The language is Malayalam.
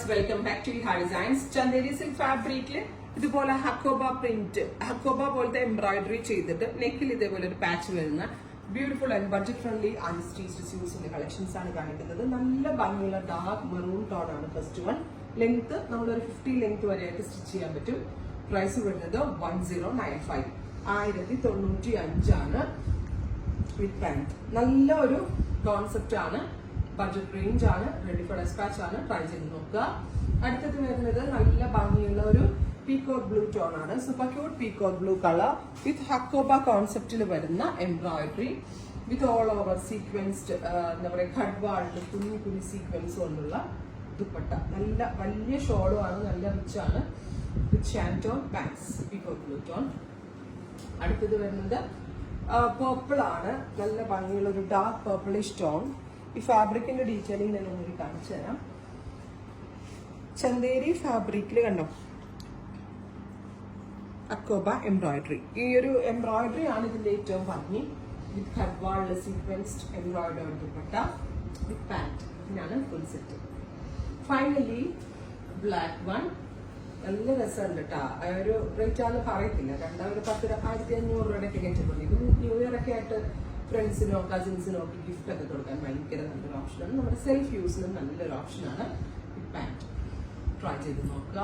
Viewers, welcome back to Viha designs. Chanderi silk ഫാബ്രിക്കില് ഇതുപോലെ ഹക്കോബ പ്രിന്റ്, ഹക്കോബ പോലത്തെ എംബ്രോയിഡറി ചെയ്തിട്ട് നെക്കിൽ ഇതേപോലെ ഒരു പാച്ച് വരുന്ന beautiful and budget friendly unstitched സ്യൂട്ട്സിന്റെ കളക്ഷൻസ് ആണ് കാണിക്കുന്നത്. നല്ല ഭംഗിയുള്ള ഡാർക്ക് മെറൂൺ ടോൺ ആണ് ഫസ്റ്റ് വൺ. ലെങ്ത് നമ്മളൊരു 50 ലെങ്ത് വരെയായിട്ട് സ്റ്റിച്ച് ചെയ്യാൻ പറ്റും. പ്രൈസ് വരുന്നത് 1095, 1095 ആണ് വിത്ത് പാന്റ്. നല്ല ഒരു കോൺസെപ്റ്റ് ആണ്, ബഡ്ജറ്റ് റേഞ്ച് ആണ്, റെഡി ഫോർ ഡെസ്പാച്ച് ആണ്. ട്രൈ ചെയ്ത് നോക്കുക. അടുത്തത് വരുന്നത് നല്ല ഭംഗിയുള്ള ഒരു പീകോക്ക് ബ്ലൂ ടോൺ ആണ്. Super cute peacock blue colour with hakoba കോൺസെപ്റ്റിൽ വരുന്ന embroidery with all over sequenced, എന്താ പറയുക, ഖഡ്വാളിൽ കുഞ്ഞു കുഞ്ഞു സീക്വൻസ് കൊണ്ടുള്ള ദുപ്പട്ട. നല്ല വലിയ ഷോളും ആണ്, നല്ല റിച്ച് ആണ്. With shantoon bags, peacock blue tone. അടുത്തത് വരുന്നത് പേർപ്പിൾ ആണ്. നല്ല ഭംഗിയുള്ള ഒരു ഡാർക്ക് പേർപ്പിളിഷ് ടോൺ. ഈ ഫാബ്രിക്കിന്റെ ഡീറ്റെയിലിംഗ് ഞാൻ ഒന്നുകൂടി കാണിച്ചു തരാം. ചന്ദേരി ഫാബ്രിക്കിൽ കണ്ടോ അക്കോബ എംബ്രോയിഡറി. ഈ ഒരു എംബ്രോയിഡറി ആണ് ഇതിന്റെ ഏറ്റവും ഭംഗി. വിത്ത് ഖഡ്വാളിലെ സീക്വൻസ്ഡ് എംബ്രോയിഡറി ദുപ്പട്ട വിത്ത് പാന്റ്. ഇതിനാണ് full set. Finally black one. നല്ല രസമുണ്ട് കേട്ടോ. ഒരു റേറ്റ് ആണെന്ന് പറയത്തില്ല, 1500 രൂപയുടെ കേട്ടിട്ടുണ്ട്. ഇത് ന്യൂ ഇയർ ഒക്കെ ആയിട്ട് ഫ്രണ്ട്സിനോ കസിൻസിനോ ഒക്കെ ഗിഫ്റ്റ് ഒക്കെ കൊടുക്കാൻ ഭയങ്കര നല്ലൊരു ഓപ്ഷനാണ്. നമ്മുടെ സെൽഫ് യൂസിനും നല്ലൊരു ഓപ്ഷനാണ്. പാന്റ് ട്രൈ ചെയ്ത് നോക്കുക.